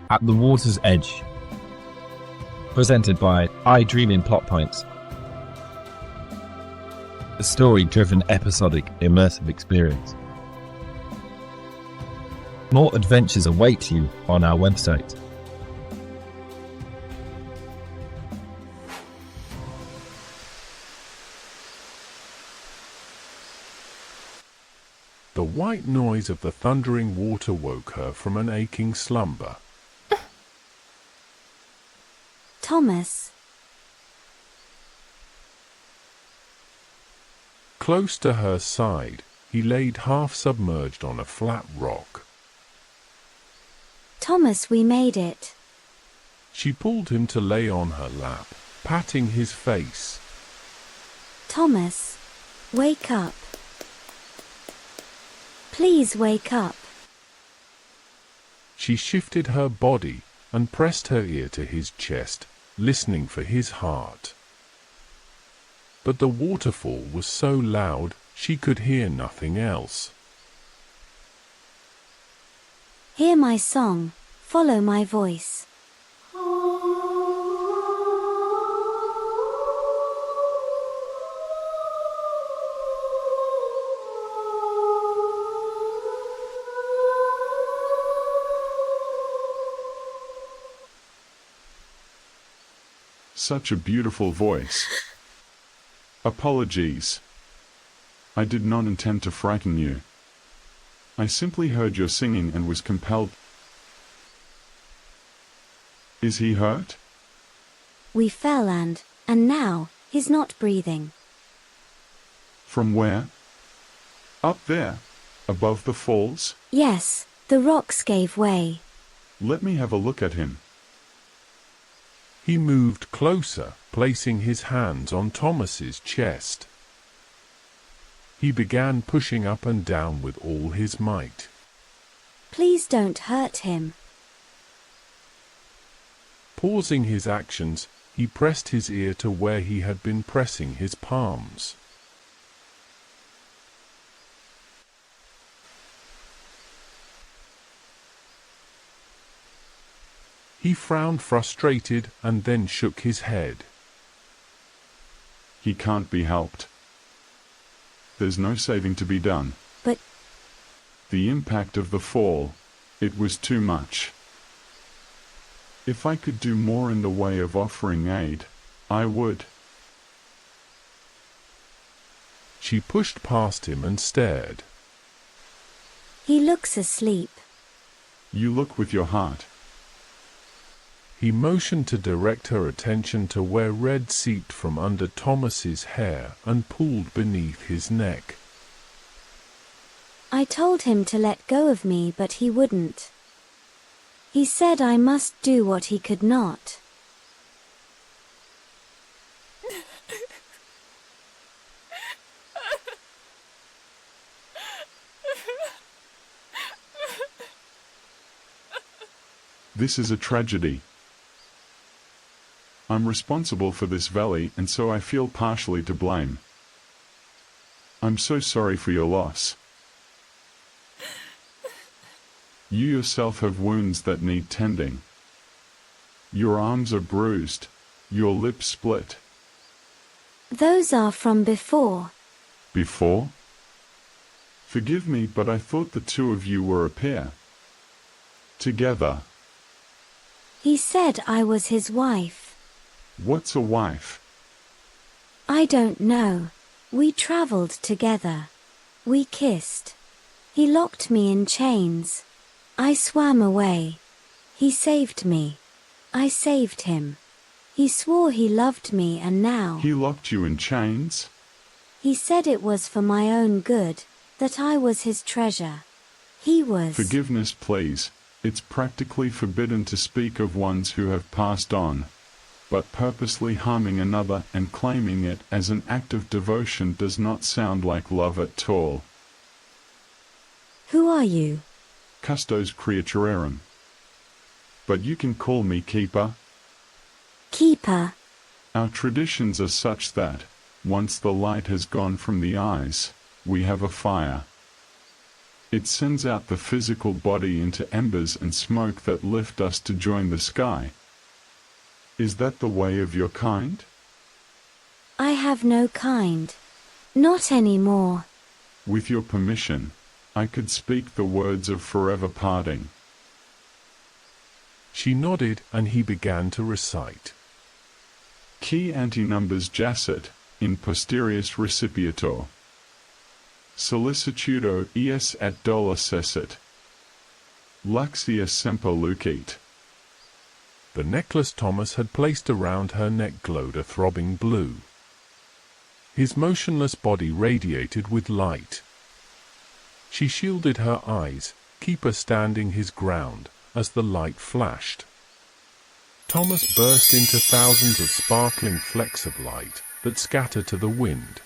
At the Water's Edge. Presented by IDreamInPlotPoints. A story-driven, episodic, immersive experience. More adventures await you on our website. The white noise of the thundering water woke her from an aching slumber. Thomas. Close to her side, he laid half submerged on a flat rock. Thomas, we made it. She pulled him to lay on her lap, patting his face. Thomas, wake up. Please wake up. She shifted her body and pressed her ear to his chest, listening for his heart. But the waterfall was so loud she could hear nothing else. Hear my song, follow my voice. Such a beautiful voice. Apologies. I did not intend to frighten you. I simply heard your singing and was compelled. Is he hurt? We fell and now, he's not breathing. From where? Up there, above the falls? Yes, the rocks gave way. Let me have a look at him. He moved closer, placing his hands on Thomas's chest. He began pushing up and down with all his might. Please don't hurt him. Pausing his actions, he pressed his ear to where he had been pressing his palms. He frowned frustrated and then shook his head. He can't be helped. There's no saving to be done. But the impact of the fall, it was too much. If I could do more in the way of offering aid, I would. She pushed past him and stared. he looks asleep. You look with your heart. He motioned to direct her attention to where red seeped from under Thomas's hair and pooled beneath his neck. I told him to let go of me, but he wouldn't. He said I must do what he could not. This is a tragedy. I'm responsible for this valley, and so I feel partially to blame. I'm so sorry for your loss. You yourself have wounds that need tending. Your arms are bruised, your lips split. Those are from before. Before? Forgive me, but I thought the two of you were a pair. Together. He said I was his wife. What's a wife? I don't know. We traveled together. We kissed. He locked me in chains. I swam away. He saved me. I saved him. He swore he loved me, and now He locked you in chains? he said it was for my own good, that I was his treasure. He was. Forgiveness, please. It's practically forbidden to speak of ones who have passed on. But purposely harming another and claiming it as an act of devotion does not sound like love at all. Who are you? Custos Creaturarum. But you can call me Keeper. Keeper. Our traditions are such that, once the light has gone from the eyes, we have a fire. It sends out the physical body into embers and smoke that lift us to join the sky. Is that the way of your kind? I have no kind. Not anymore. With your permission, I could speak the words of forever parting. She nodded, and he began to recite. Key antinumbers jacet, in posterius recipiator. Solicitudo ius et dola cessit. Luxia semper lucet. The necklace Thomas had placed around her neck glowed a throbbing blue. His motionless body radiated with light. She shielded her eyes, keeper standing his ground, as the light flashed. Thomas burst into thousands of sparkling flecks of light that scattered to the wind.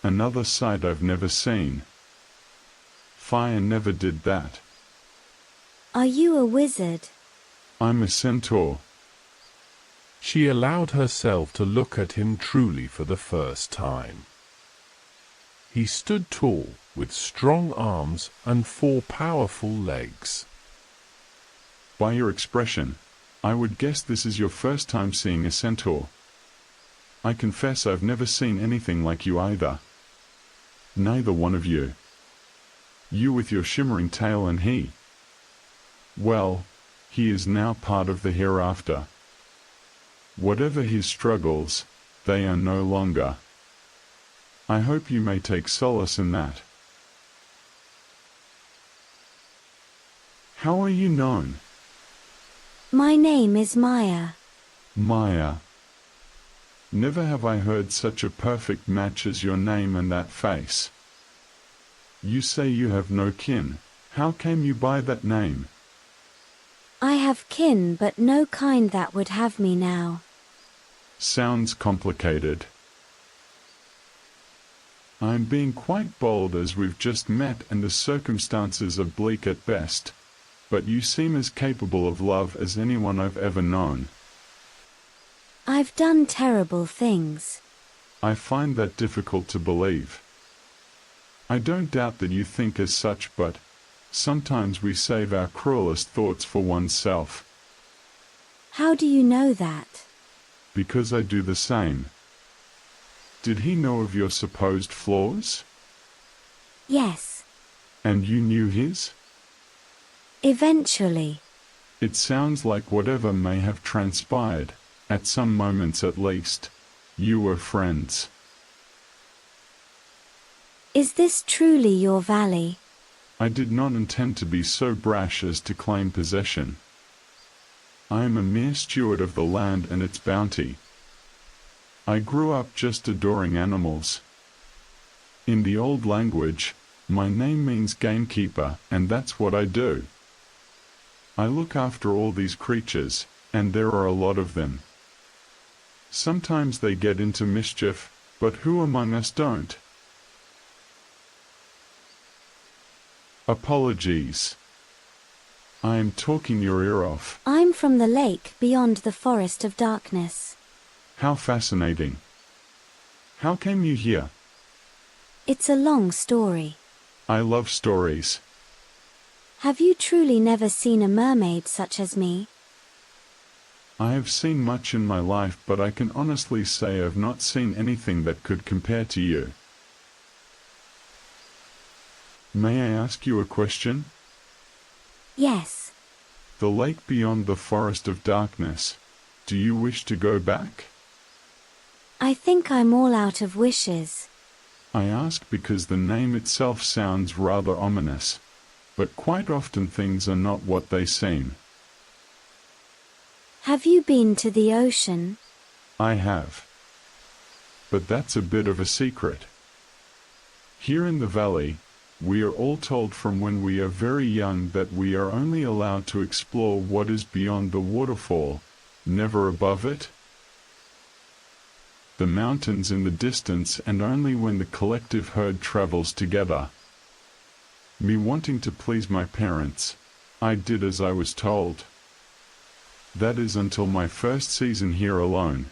Another sight I've never seen. Fire never did that. Are you a wizard? I'm a centaur. She allowed herself to look at him truly for the first time. He stood tall, with strong arms and 4 powerful legs. By your expression, I would guess this is your first time seeing a centaur. I confess I've never seen anything like you either. Neither one of you. You with your shimmering tail and he. Well, he is now part of the hereafter. Whatever his struggles, they are no longer. I hope you may take solace in that. How are you known? My name is Maya. Maya. Never have I heard such a perfect match as your name and that face. You say you have no kin. How came you by that name? I have kin but no kind that would have me now. Sounds complicated. I'm being quite bold as we've just met and the circumstances are bleak at best, but you seem as capable of love as anyone I've ever known. I've done terrible things. I find that difficult to believe. I don't doubt that you think as such, but sometimes we save our cruelest thoughts for oneself. How do you know that? Because I do the same. Did he know of your supposed flaws? Yes. And you knew his? Eventually. It sounds like whatever may have transpired, at some moments at least, you were friends. Is this truly your valley? I did not intend to be so brash as to claim possession. I am a mere steward of the land and its bounty. I grew up just adoring animals. In the old language, my name means gamekeeper, and that's what I do. I look after all these creatures, and there are a lot of them. Sometimes they get into mischief, but who among us don't? Apologies. I am talking your ear off. I'm from the lake beyond the forest of darkness. How fascinating. How came you here? It's a long story. I love stories. Have you truly never seen a mermaid such as me? I have seen much in my life, but I can honestly say I've not seen anything that could compare to you. May I ask you a question? Yes. The lake beyond the forest of darkness. Do you wish to go back? I think I'm all out of wishes. I ask because the name itself sounds rather ominous, but quite often things are not what they seem. Have you been to the ocean? I have. But that's a bit of a secret. Here in the valley, we are all told from when we are very young that we are only allowed to explore what is beyond the waterfall, never above it. The mountains in the distance, and only when the collective herd travels together. Me wanting to please my parents, I did as I was told. That is until my first season here alone.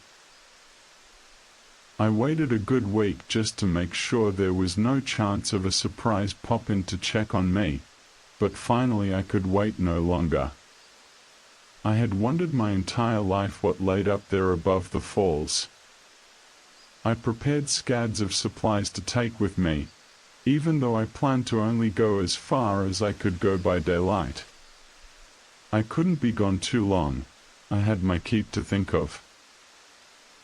I waited a good week just to make sure there was no chance of a surprise pop-in to check on me, but finally I could wait no longer. I had wondered my entire life what laid up there above the falls. I prepared scads of supplies to take with me, even though I planned to only go as far as I could go by daylight. I couldn't be gone too long. I had my keep to think of.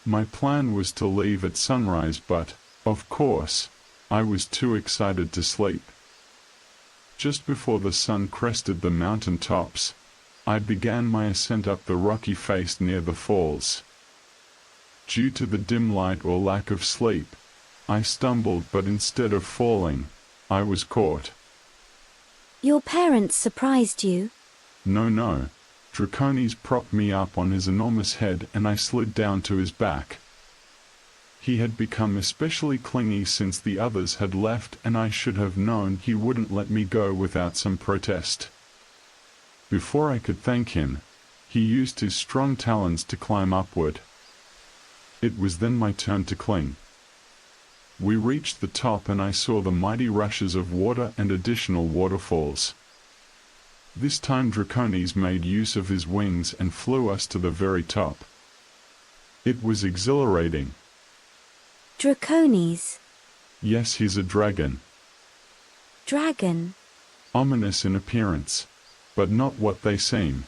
My plan was to leave at sunrise, but, of course, I was too excited to sleep. Just before the sun crested the mountain tops, I began my ascent up the rocky face near the falls. Due to the dim light or lack of sleep, I stumbled, but instead of falling, I was caught. Your parents surprised you? No. Draconis propped me up on his enormous head and I slid down to his back. He had become especially clingy since the others had left, and I should have known he wouldn't let me go without some protest. Before I could thank him, he used his strong talons to climb upward. It was then my turn to cling. We reached the top and I saw the mighty rushes of water and additional waterfalls. This time Draconis made use of his wings and flew us to the very top. It was exhilarating. Draconis? Yes, he's a dragon. Dragon? Ominous in appearance, but not what they seem.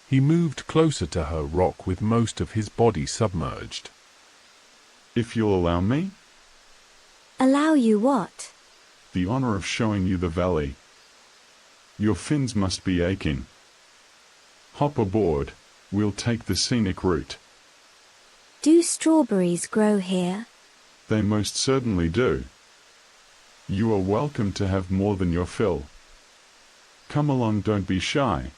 He moved closer to her rock with most of his body submerged. If you'll allow me? Allow you what? The honor of showing you the valley. Your fins must be aching. Hop aboard, we'll take the scenic route. Do strawberries grow here? They most certainly do. You are welcome to have more than your fill. Come along, don't be shy.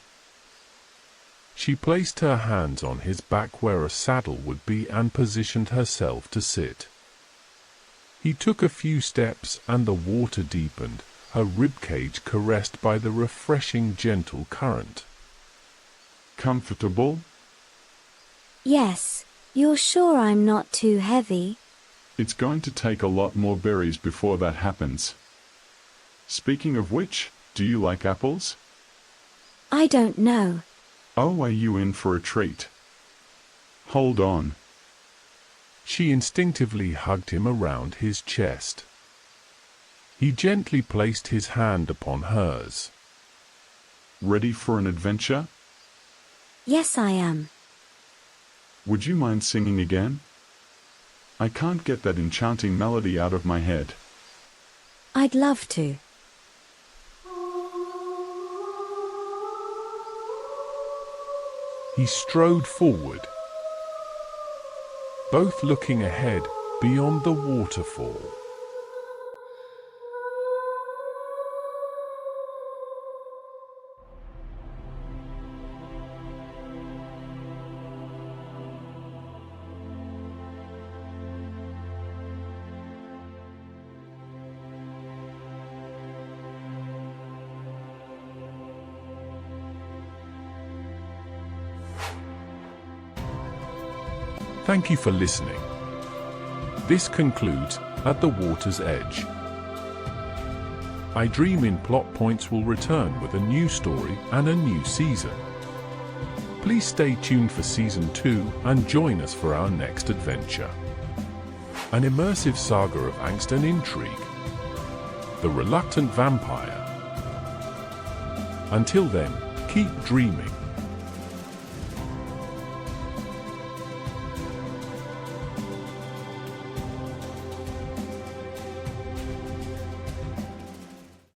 She placed her hands on his back where a saddle would be and positioned herself to sit. He took a few steps and the water deepened, her ribcage caressed by the refreshing gentle current. Comfortable? Yes. You're sure I'm not too heavy? It's going to take a lot more berries before that happens. Speaking of which, do you like apples? I don't know. Oh, are you in for a treat? Hold on. She instinctively hugged him around his chest. He gently placed his hand upon hers. Ready for an adventure? Yes, I am. Would you mind singing again? I can't get that enchanting melody out of my head. I'd love to. He strode forward, both looking ahead beyond the waterfall. Thank you for listening. This concludes At the Water's Edge. I Dream in Plot Points will return with a new story and a new season. Please stay tuned for Season 2 and join us for our next adventure. An immersive saga of angst and intrigue. The Reluctant Vampire. Until then, keep dreaming.